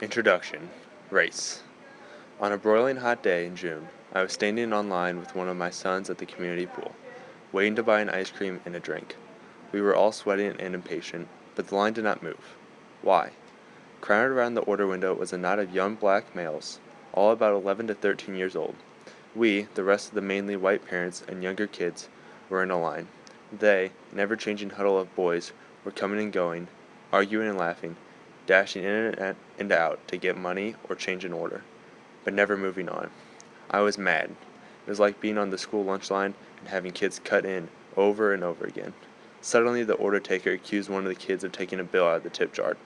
Introduction. Race. On a broiling hot day in June, I was standing on line with one of my sons at the community pool, waiting to buy an ice cream and a drink. We were all sweating and impatient, but the line did not move. Why? Crowded around the order window was a knot of young black males, all about 11 to 13 years old. We, the rest of the mainly white parents and younger kids, were in a line. They, an ever-changing huddle of boys, were coming and going, arguing and laughing, dashing in and out to get money or change an order, but never moving on. I was mad. It was like being on the school lunch line and having kids cut in over and over again. Suddenly, the order taker accused one of the kids of taking a bill out of the tip jar.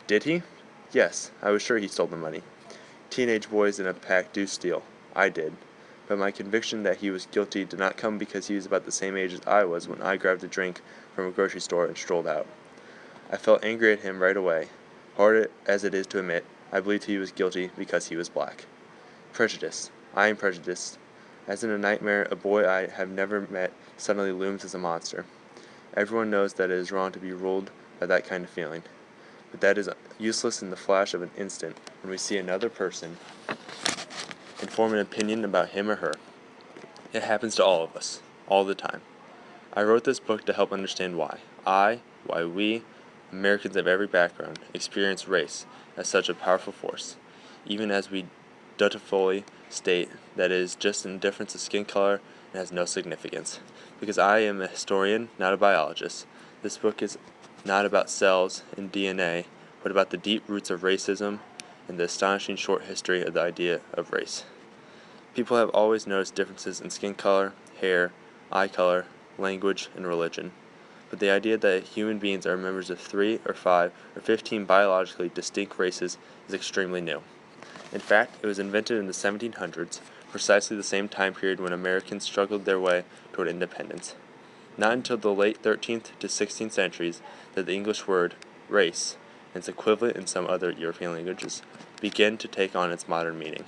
Did he? Yes, I was sure he stole the money. Teenage boys in a pack do steal. I did. But my conviction that he was guilty did not come because he was about the same age as I was when I grabbed a drink from a grocery store and strolled out. I felt angry at him right away. Hard as it is to admit, I believed he was guilty because he was black. Prejudice. I am prejudiced. As in a nightmare, a boy I have never met suddenly looms as a monster. Everyone knows that it is wrong to be ruled by that kind of feeling, but that is useless in the flash of an instant when we see another person and form an opinion about him or her. It happens to all of us, all the time. I wrote this book to help understand why we, Americans of every background, experience race as such a powerful force, even as we dutifully state that it is just a difference of skin color and has no significance. Because I am a historian, not a biologist, this book is not about cells and DNA, but about the deep roots of racism and the astonishing short history of the idea of race. People have always noticed differences in skin color, hair, eye color, language, and religion. But the idea that human beings are members of 3 or 5 or 15 biologically distinct races is extremely new. In fact, it was invented in the 1700s, precisely the same time period when Americans struggled their way toward independence. Not until the late 13th to 16th centuries did the English word race, and its equivalent in some other European languages, begin to take on its modern meaning.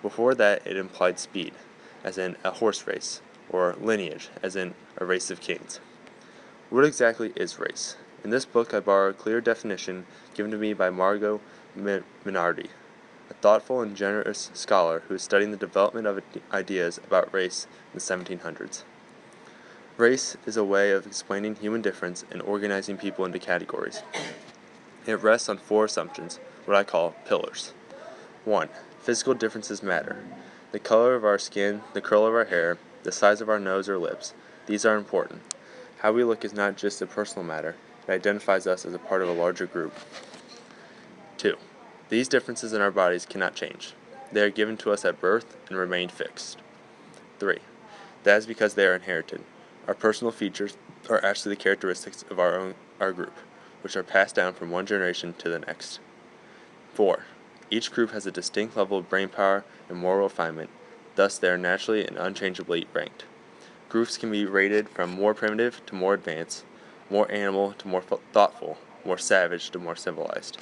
Before that, it implied speed, as in a horse race, or lineage, as in a race of kings. What exactly is race? In this book, I borrow a clear definition given to me by Margot Minardi, a thoughtful and generous scholar who is studying the development of ideas about race in the 1700s. Race is a way of explaining human difference and organizing people into categories. It rests on 4 assumptions, what I call pillars. 1. Physical differences matter. The color of our skin, the curl of our hair, the size of our nose or lips, these are important. How we look is not just a personal matter, it identifies us as a part of a larger group. 2. These differences in our bodies cannot change. They are given to us at birth and remain fixed. 3. That is because they are inherited. Our personal features are actually the characteristics of our group, which are passed down from one generation to the next. 4. Each group has a distinct level of brain power and moral refinement, thus they are naturally and unchangeably ranked. Groups can be rated from more primitive to more advanced, more animal to more thoughtful, more savage to more civilized.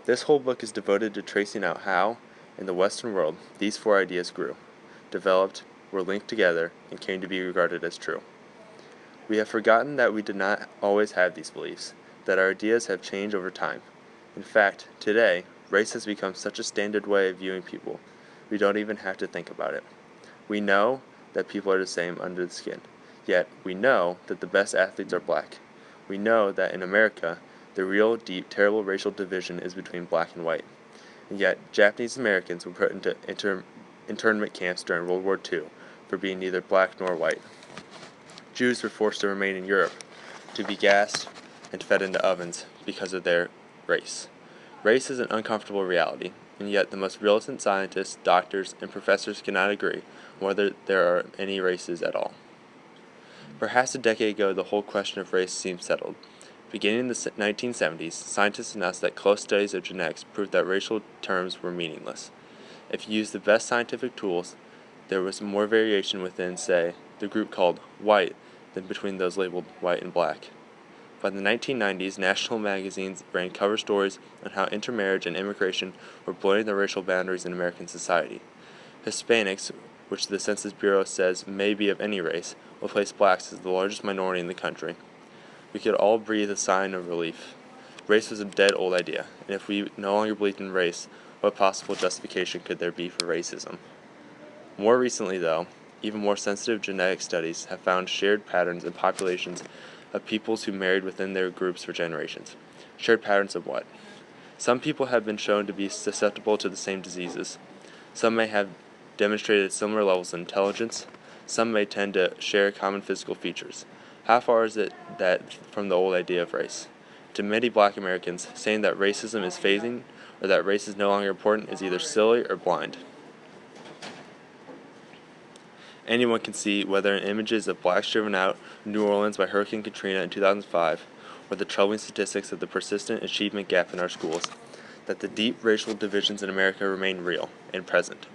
This whole book is devoted to tracing out how, in the Western world, these 4 ideas grew, developed, were linked together, and came to be regarded as true. We have forgotten that we did not always have these beliefs, that our ideas have changed over time. In fact, today, race has become such a standard way of viewing people, we don't even have to think about it. We know that people are the same under the skin, yet we know that the best athletes are black. We know that in America, the real, deep, terrible racial division is between black and white. And yet, Japanese Americans were put into internment camps during World War II for being neither black nor white. Jews were forced to remain in Europe, to be gassed and fed into ovens because of their race. Race is an uncomfortable reality, and yet the most brilliant scientists, doctors, and professors cannot agree on whether there are any races at all. Perhaps a decade ago, the whole question of race seemed settled. Beginning in the 1970s, scientists announced that close studies of genetics proved that racial terms were meaningless. If you used the best scientific tools, there was more variation within, say, the group called white than between those labeled white and black. By the 1990s, national magazines ran cover stories on how intermarriage and immigration were blurring the racial boundaries in American society. Hispanics, which the Census Bureau says may be of any race, will place blacks as the largest minority in the country. We could all breathe a sigh of relief. Race was a dead old idea, and if we no longer believed in race, what possible justification could there be for racism? More recently, though, even more sensitive genetic studies have found shared patterns in populations of peoples who married within their groups for generations. Shared patterns of what? Some people have been shown to be susceptible to the same diseases. Some may have demonstrated similar levels of intelligence. Some may tend to share common physical features. How far is it that from the old idea of race? To many black Americans, saying that racism is phasing or that race is no longer important is either silly or blind. Anyone can see, whether in images of blacks driven out of New Orleans by Hurricane Katrina in 2005, or the troubling statistics of the persistent achievement gap in our schools, that the deep racial divisions in America remain real and present.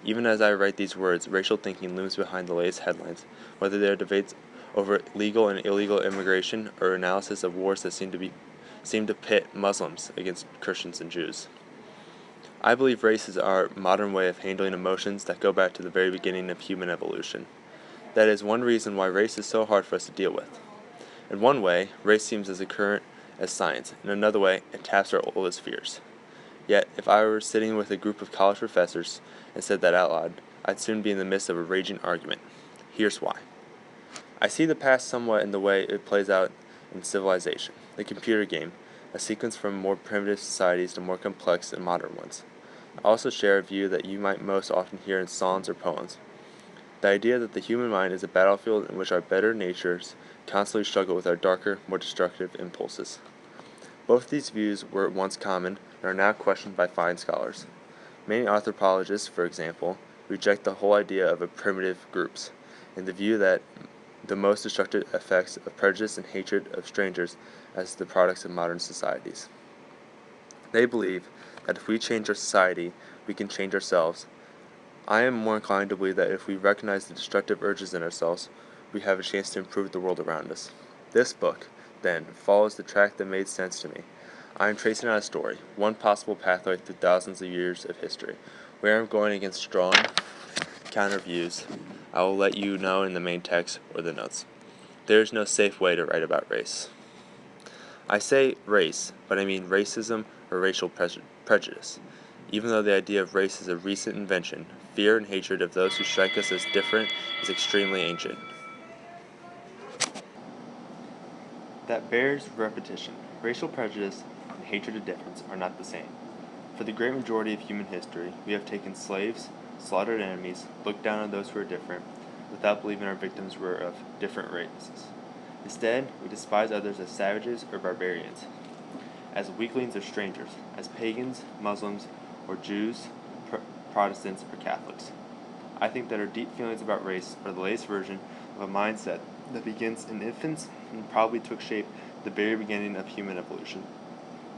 Even as I write these words, racial thinking looms behind the latest headlines, whether they are debates over legal and illegal immigration or analysis of wars that seem to pit Muslims against Christians and Jews. I believe race is our modern way of handling emotions that go back to the very beginning of human evolution. That is one reason why race is so hard for us to deal with. In one way, race seems as current as science. In another way, it taps our oldest fears. Yet, if I were sitting with a group of college professors and said that out loud, I'd soon be in the midst of a raging argument. Here's why. I see the past somewhat in the way it plays out in civilization, the computer game, a sequence from more primitive societies to more complex and modern ones. I also share a view that you might most often hear in songs or poems. The idea that the human mind is a battlefield in which our better natures constantly struggle with our darker, more destructive impulses. Both these views were once common and are now questioned by fine scholars. Many anthropologists, for example, reject the whole idea of primitive groups, and the view that the most destructive effects of prejudice and hatred of strangers as the products of modern societies. They believe that if we change our society, we can change ourselves. I am more inclined to believe that if we recognize the destructive urges in ourselves, we have a chance to improve the world around us. This book, then, follows the track that made sense to me. I am tracing out a story, one possible pathway through thousands of years of history. Where I'm going against strong counter views, I will let you know in the main text or the notes. There is no safe way to write about race. I say race, but I mean racism or racial prejudice. Even though the idea of race is a recent invention, fear and hatred of those who strike us as different is extremely ancient. That bears repetition. Racial prejudice and hatred of difference are not the same. For the great majority of human history, we have taken slaves, slaughtered enemies, looked down on those who are different, without believing our victims were of different races. Instead, we despise others as savages or barbarians, as weaklings or strangers, as pagans, Muslims, or Jews, Protestants, or Catholics. I think that our deep feelings about race are the latest version of a mindset that begins in infants and probably took shape at the very beginning of human evolution.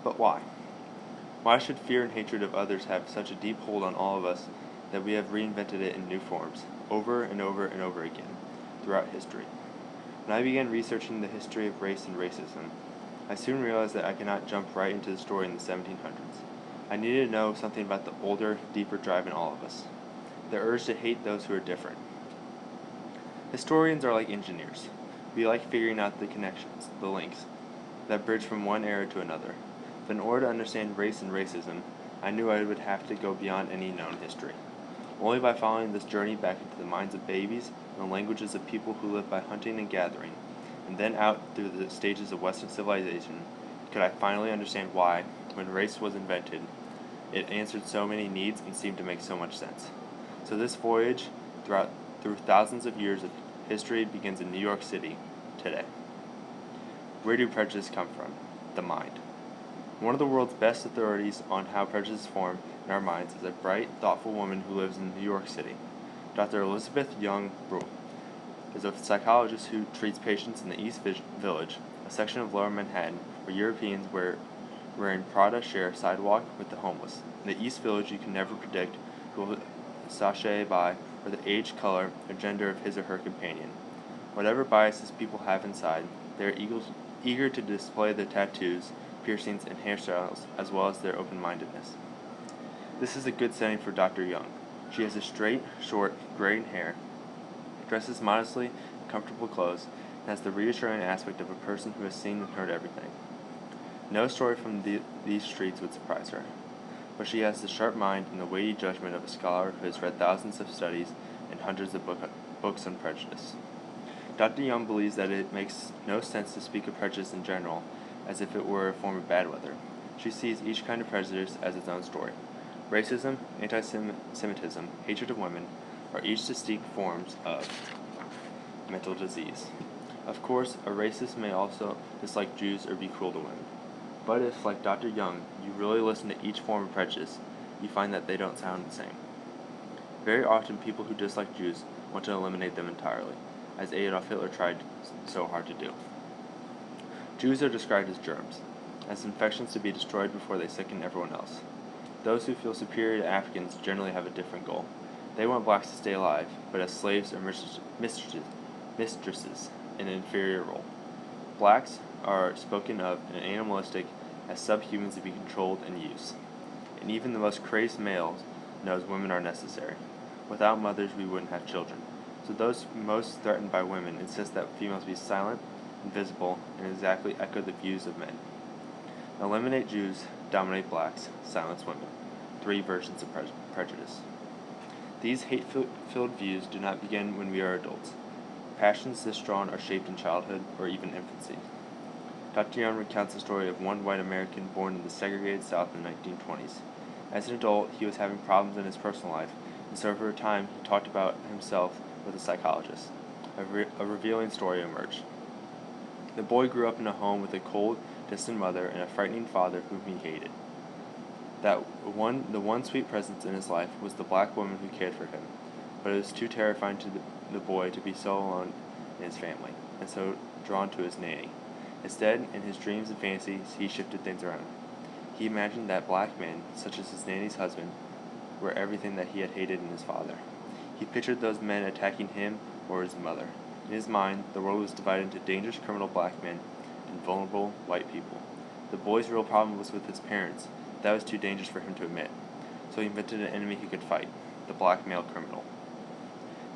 But why? Why should fear and hatred of others have such a deep hold on all of us that we have reinvented it in new forms, over and over and over again, throughout history? When I began researching the history of race and racism, I soon realized that I could not jump right into the story in the 1700s. I needed to know something about the older, deeper drive in all of us, the urge to hate those who are different. Historians are like engineers. We like figuring out the connections, the links, that bridge from one era to another. But in order to understand race and racism, I knew I would have to go beyond any known history. Only by following this journey back into the minds of babies and the languages of people who live by hunting and gathering, and then out through the stages of Western civilization, could I finally understand why, when race was invented, it answered so many needs and seemed to make so much sense. So this voyage through thousands of years of history begins in New York City, today. Where do prejudices come from? The mind. One of the world's best authorities on how prejudices form in our minds is a bright, thoughtful woman who lives in New York City. Dr. Elizabeth Young Brule is a psychologist who treats patients in the East Village, a section of Lower Manhattan where Europeans wearing Prada share a sidewalk with the homeless. In the East Village, you can never predict who will sashay by, or the age, color, or gender of his or her companion. Whatever biases people have inside, they are eager to display their tattoos, piercings, and hairstyles, as well as their open-mindedness. This is a good setting for Dr. Young. She has a straight, short, graying hair, dresses modestly in comfortable clothes, and has the reassuring aspect of a person who has seen and heard everything. No story from these streets would surprise her, but she has the sharp mind and the weighty judgment of a scholar who has read thousands of studies and hundreds of books on prejudice. Dr. Young believes that it makes no sense to speak of prejudice in general as if it were a form of bad weather. She sees each kind of prejudice as its own story. Racism, anti-Semitism, hatred of women are each distinct forms of mental disease. Of course, a racist may also dislike Jews or be cruel to women. But if, like Dr. Young, you really listen to each form of prejudice, you find that they don't sound the same. Very often, people who dislike Jews want to eliminate them entirely, as Adolf Hitler tried so hard to do. Jews are described as germs, as infections to be destroyed before they sicken everyone else. Those who feel superior to Africans generally have a different goal. They want blacks to stay alive, but as slaves or mistresses in an inferior role. Blacks are spoken of in animalistic as subhumans to be controlled and used. And even the most crazed male knows women are necessary. Without mothers, we wouldn't have children. So those most threatened by women insist that females be silent, invisible, and exactly echo the views of men. Eliminate Jews, dominate blacks, silence women. 3 versions of prejudice. These hate-filled views do not begin when we are adults. Passions this strong are shaped in childhood or even infancy. Dr. Young recounts the story of one white American born in the segregated South in the 1920s. As an adult, he was having problems in his personal life, and so over time he talked about himself with a psychologist. A revealing story emerged. The boy grew up in a home with a cold, distant mother and a frightening father whom he hated. The one sweet presence in his life was the black woman who cared for him, but it was too terrifying to the boy to be so alone in his family, and so drawn to his nanny. Instead, in his dreams and fantasies, he shifted things around. He imagined that black men, such as his nanny's husband, were everything that he had hated in his father. He pictured those men attacking him or his mother. In his mind, the world was divided into dangerous criminal black men and vulnerable white people. The boy's real problem was with his parents. That was too dangerous for him to admit. So he invented an enemy he could fight, the black male criminal.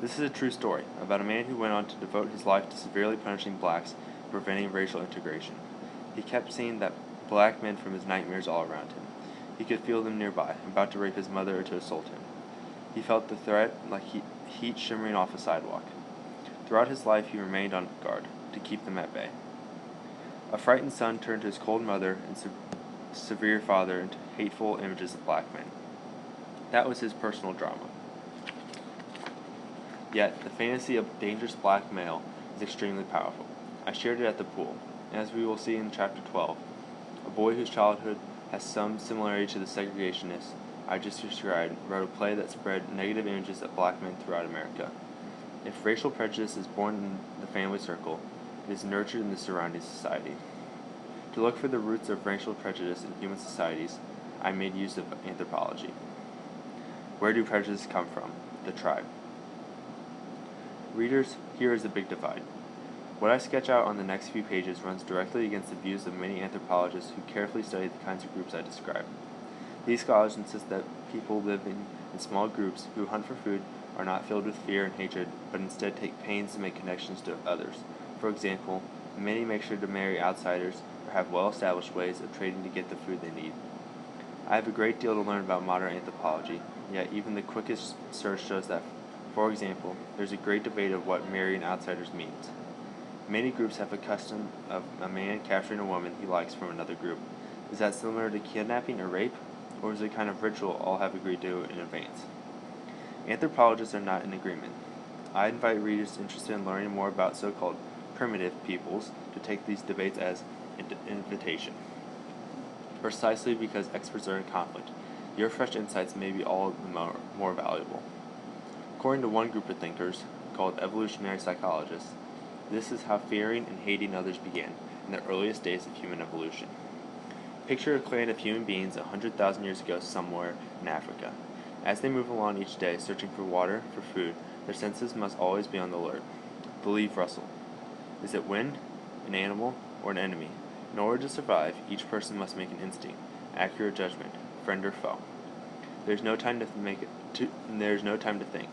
This is a true story about a man who went on to devote his life to severely punishing blacks and preventing racial integration. He kept seeing that black men from his nightmares all around him. He could feel them nearby, about to rape his mother or to assault him. He felt the threat like heat shimmering off a sidewalk. Throughout his life, he remained on guard to keep them at bay. A frightened son turned to his cold mother and severe father into hateful images of black men. That was his personal drama. Yet, the fantasy of dangerous black male is extremely powerful. I shared it at the pool, and as we will see in Chapter 12, a boy whose childhood has some similarity to the segregationists I just described wrote a play that spread negative images of black men throughout America. If racial prejudice is born in the family circle, it is nurtured in the surrounding society. To look for the roots of racial prejudice in human societies, I made use of anthropology. Where do prejudices come from? The tribe. Readers, here is the big divide. What I sketch out on the next few pages runs directly against the views of many anthropologists who carefully study the kinds of groups I describe. These scholars insist that people living in small groups who hunt for food are not filled with fear and hatred, but instead take pains to make connections to others. For example, many make sure to marry outsiders or have well-established ways of trading to get the food they need. I have a great deal to learn about modern anthropology, yet even the quickest search shows that, for example, there's a great debate of what marrying outsiders means. Many groups have a custom of a man capturing a woman he likes from another group. Is that similar to kidnapping or rape, or is it a kind of ritual all have agreed to in advance? Anthropologists are not in agreement. I invite readers interested in learning more about so-called primitive peoples to take these debates as an invitation. Precisely because experts are in conflict, your fresh insights may be all the more valuable. According to one group of thinkers, called evolutionary psychologists, this is how fearing and hating others began in the earliest days of human evolution. Picture a clan of human beings 100,000 years ago somewhere in Africa. As they move along each day, searching for water, for food, their senses must always be on the alert. Believe Russell. Is it wind, an animal, or an enemy? In order to survive, each person must make an instinct, accurate judgment, friend or foe. There's no time to think.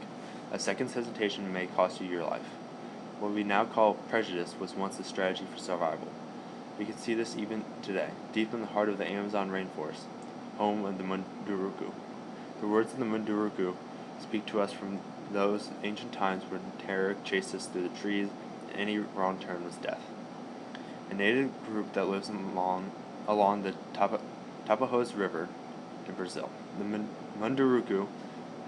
A second's hesitation may cost you your life. What we now call prejudice was once a strategy for survival. We can see this even today, deep in the heart of the Amazon rainforest, home of the Munduruku. The words of the Munduruku speak to us from those ancient times when terror chased us through the trees, and any wrong turn was death. A native group that lives along the Tapajós River in Brazil. The Munduruku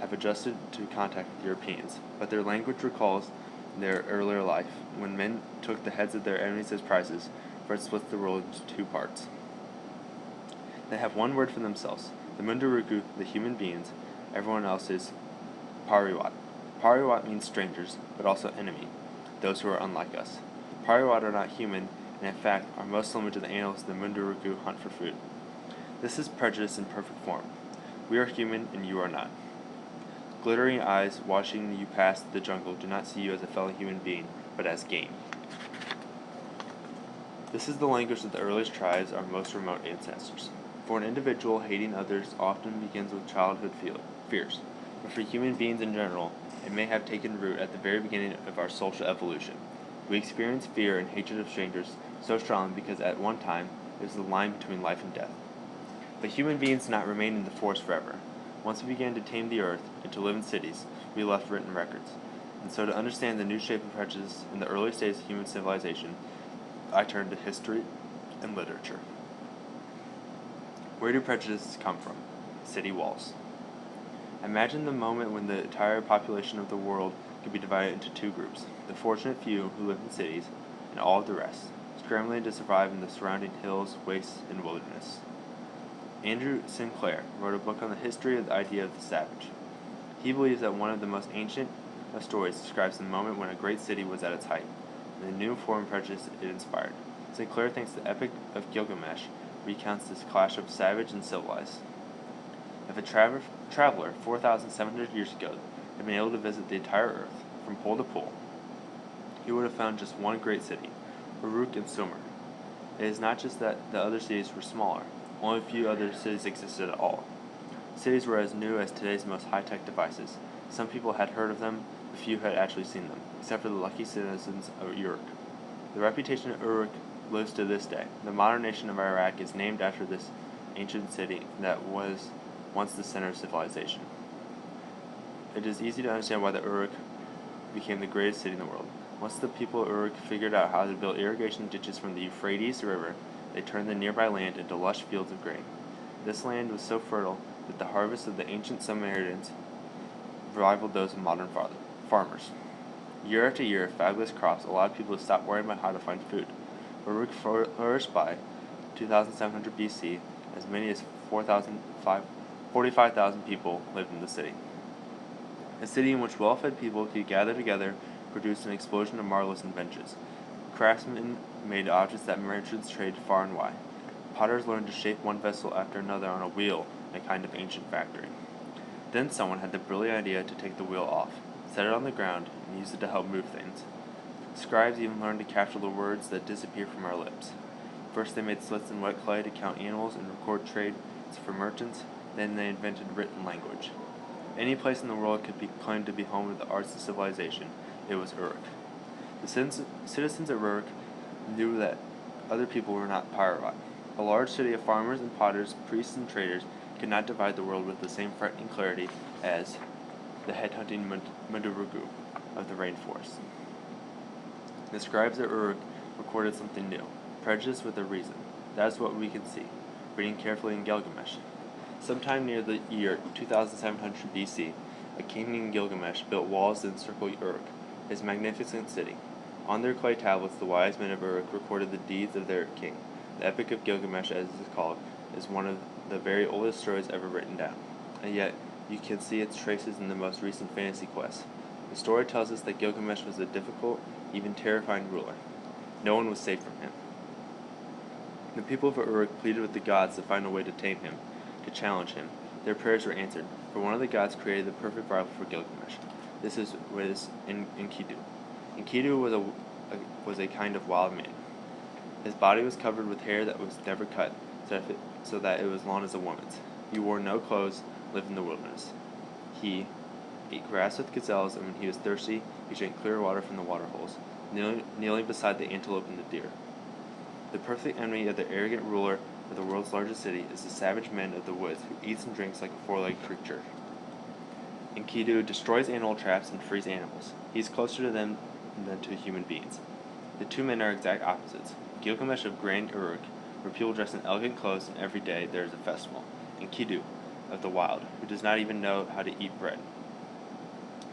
have adjusted to contact with Europeans, but their language recalls their earlier life, when men took the heads of their enemies as prizes, for it splits the world into two parts. They have one word for themselves. The Munduruku, the human beings, everyone else is Pariwat. Pariwat means strangers, but also enemy, those who are unlike us. Pariwat are not human, and in fact are most similar to the animals the Munduruku hunt for food. This is prejudice in perfect form. We are human, and you are not. Glittering eyes watching you pass the jungle do not see you as a fellow human being, but as game. This is the language of the earliest tribes, our most remote ancestors. For an individual, hating others often begins with childhood fears, but for human beings in general, it may have taken root at the very beginning of our social evolution. We experience fear and hatred of strangers so strongly because at one time it was the line between life and death. But human beings did not remain in the forest forever. Once we began to tame the earth and to live in cities, we left written records. And so to understand the new shape of prejudice in the early stages of human civilization, I turned to history and literature. Where do prejudices come from? City walls. Imagine the moment when the entire population of the world could be divided into two groups, the fortunate few who live in cities, and all of the rest, scrambling to survive in the surrounding hills, wastes, and wilderness. Andrew Sinclair wrote a book on the history of the idea of the savage. He believes that one of the most ancient of stories describes the moment when a great city was at its height, and the new form of prejudice it inspired. Sinclair thinks the Epic of Gilgamesh recounts this clash of savage and civilized. If a traveler 4,700 years ago had been able to visit the entire earth, from pole to pole, he would have found just one great city, Uruk and Sumer. It is not just that the other cities were smaller, only a few other cities existed at all. Cities were as new as today's most high-tech devices. Some people had heard of them, a few had actually seen them, except for the lucky citizens of Uruk. The reputation of Uruk lives to this day. The modern nation of Iraq is named after this ancient city that was once the center of civilization. It is easy to understand why the Uruk became the greatest city in the world. Once the people of Uruk figured out how to build irrigation ditches from the Euphrates River, they turned the nearby land into lush fields of grain. This land was so fertile that the harvests of the ancient Samaritans rivaled those of modern farmers. Year after year, fabulous crops allowed people to stop worrying about how to find food. Uruk flourished by 2700 BC. As many as 45,000 people lived in the city. A city in which well-fed people could gather together produced an explosion of marvelous inventions. Craftsmen made objects that merchants traded far and wide. Potters learned to shape one vessel after another on a wheel in a kind of ancient factory. Then someone had the brilliant idea to take the wheel off, set it on the ground, and use it to help move things. Scribes even learned to capture the words that disappear from our lips. First they made slits in wet clay to count animals and record trade for merchants, then they invented written language. Any place in the world could be claimed to be home of the arts of civilization. It was Uruk. The citizens of Uruk knew that other people were not Pariwat. A large city of farmers and potters, priests and traders could not divide the world with the same frightening clarity as the head-hunting Munduruku of the rainforest. The scribes at Uruk recorded something new, prejudice with a reason. That is what we can see, reading carefully in Gilgamesh. Sometime near the year 2700 BC, a king named Gilgamesh built walls that encircle Uruk, his magnificent city. On their clay tablets, the wise men of Uruk recorded the deeds of their king. The Epic of Gilgamesh, as it is called, is one of the very oldest stories ever written down, and yet you can see its traces in the most recent fantasy quests. The story tells us that Gilgamesh was a difficult, even terrifying ruler. No one was safe from him. The people of Uruk pleaded with the gods to find a way to tame him, to challenge him. Their prayers were answered, for one of the gods created the perfect rival for Gilgamesh. This is Enkidu. Enkidu was a kind of wild man. His body was covered with hair that was never cut, so that it was long as a woman's. He wore no clothes, lived in the wilderness. He ate grass with gazelles, and when he was thirsty, he drank clear water from the water holes, kneeling beside the antelope and the deer. The perfect enemy of the arrogant ruler of the world's largest city is the savage man of the woods who eats and drinks like a four-legged creature. Enkidu destroys animal traps and frees animals. He is closer to them than to human beings. The two men are exact opposites. Gilgamesh of Grand Uruk, where people dress in elegant clothes and every day there is a festival. Enkidu of the wild, who does not even know how to eat bread.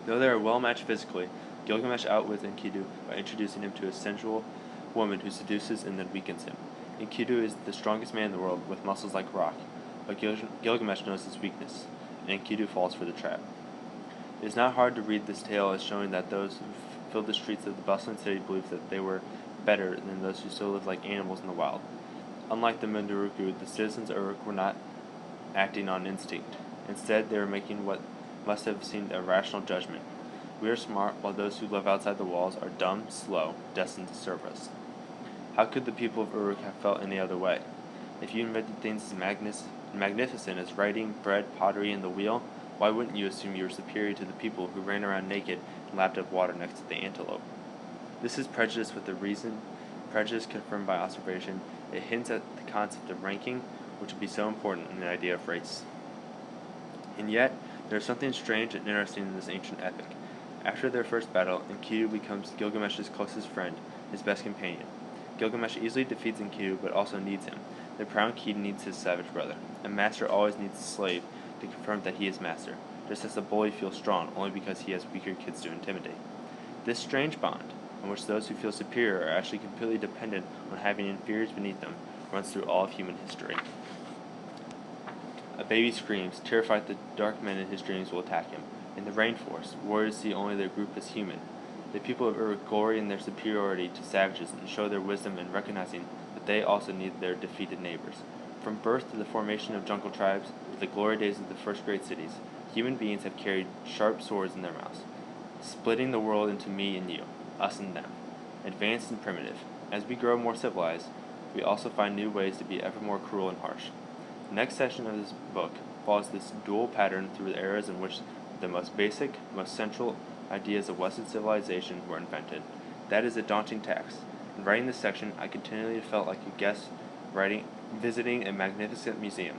Though they are well matched physically, Gilgamesh outwits Enkidu by introducing him to a sensual woman who seduces and then weakens him. Enkidu is the strongest man in the world with muscles like rock, but Gilgamesh knows his weakness, and Enkidu falls for the trap. It is not hard to read this tale as showing that those who filled the streets of the bustling city believed that they were better than those who still lived like animals in the wild. Unlike the Munduruku, the citizens of Uruk were not acting on instinct. Instead, they were making what must have seemed a rational judgment. We are smart, while those who live outside the walls are dumb, slow, destined to serve us. How could the people of Uruk have felt any other way? If you invented things as magnificent as writing, bread, pottery, and the wheel, why wouldn't you assume you were superior to the people who ran around naked and lapped up water next to the antelope? This is prejudice with a reason, prejudice confirmed by observation. It hints at the concept of ranking, which would be so important in the idea of race. And yet, there is something strange and interesting in this ancient epic. After their first battle, Enkidu becomes Gilgamesh's closest friend, his best companion. Gilgamesh easily defeats Enkidu, but also needs him. The proud Enkidu needs his savage brother. A master always needs a slave to confirm that he is master, just as a bully feels strong only because he has weaker kids to intimidate. This strange bond, in which those who feel superior are actually completely dependent on having inferiors beneath them, runs through all of human history. A baby screams, terrified that the dark men in his dreams will attack him. In the rainforest, warriors see only their group as human. The people of Uruk glory in their superiority to savages and show their wisdom in recognizing that they also need their defeated neighbors. From birth to the formation of jungle tribes to the glory days of the first great cities, human beings have carried sharp swords in their mouths, splitting the world into me and you, us and them, advanced and primitive. As we grow more civilized, we also find new ways to be ever more cruel and harsh. The next section of this book follows this dual pattern through the eras in which the most basic, most central ideas of Western civilization were invented. That is a daunting task. In writing this section, I continually felt like a guest visiting a magnificent museum.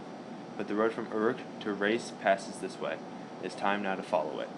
But the road from Uruk to race passes this way. It is time now to follow it.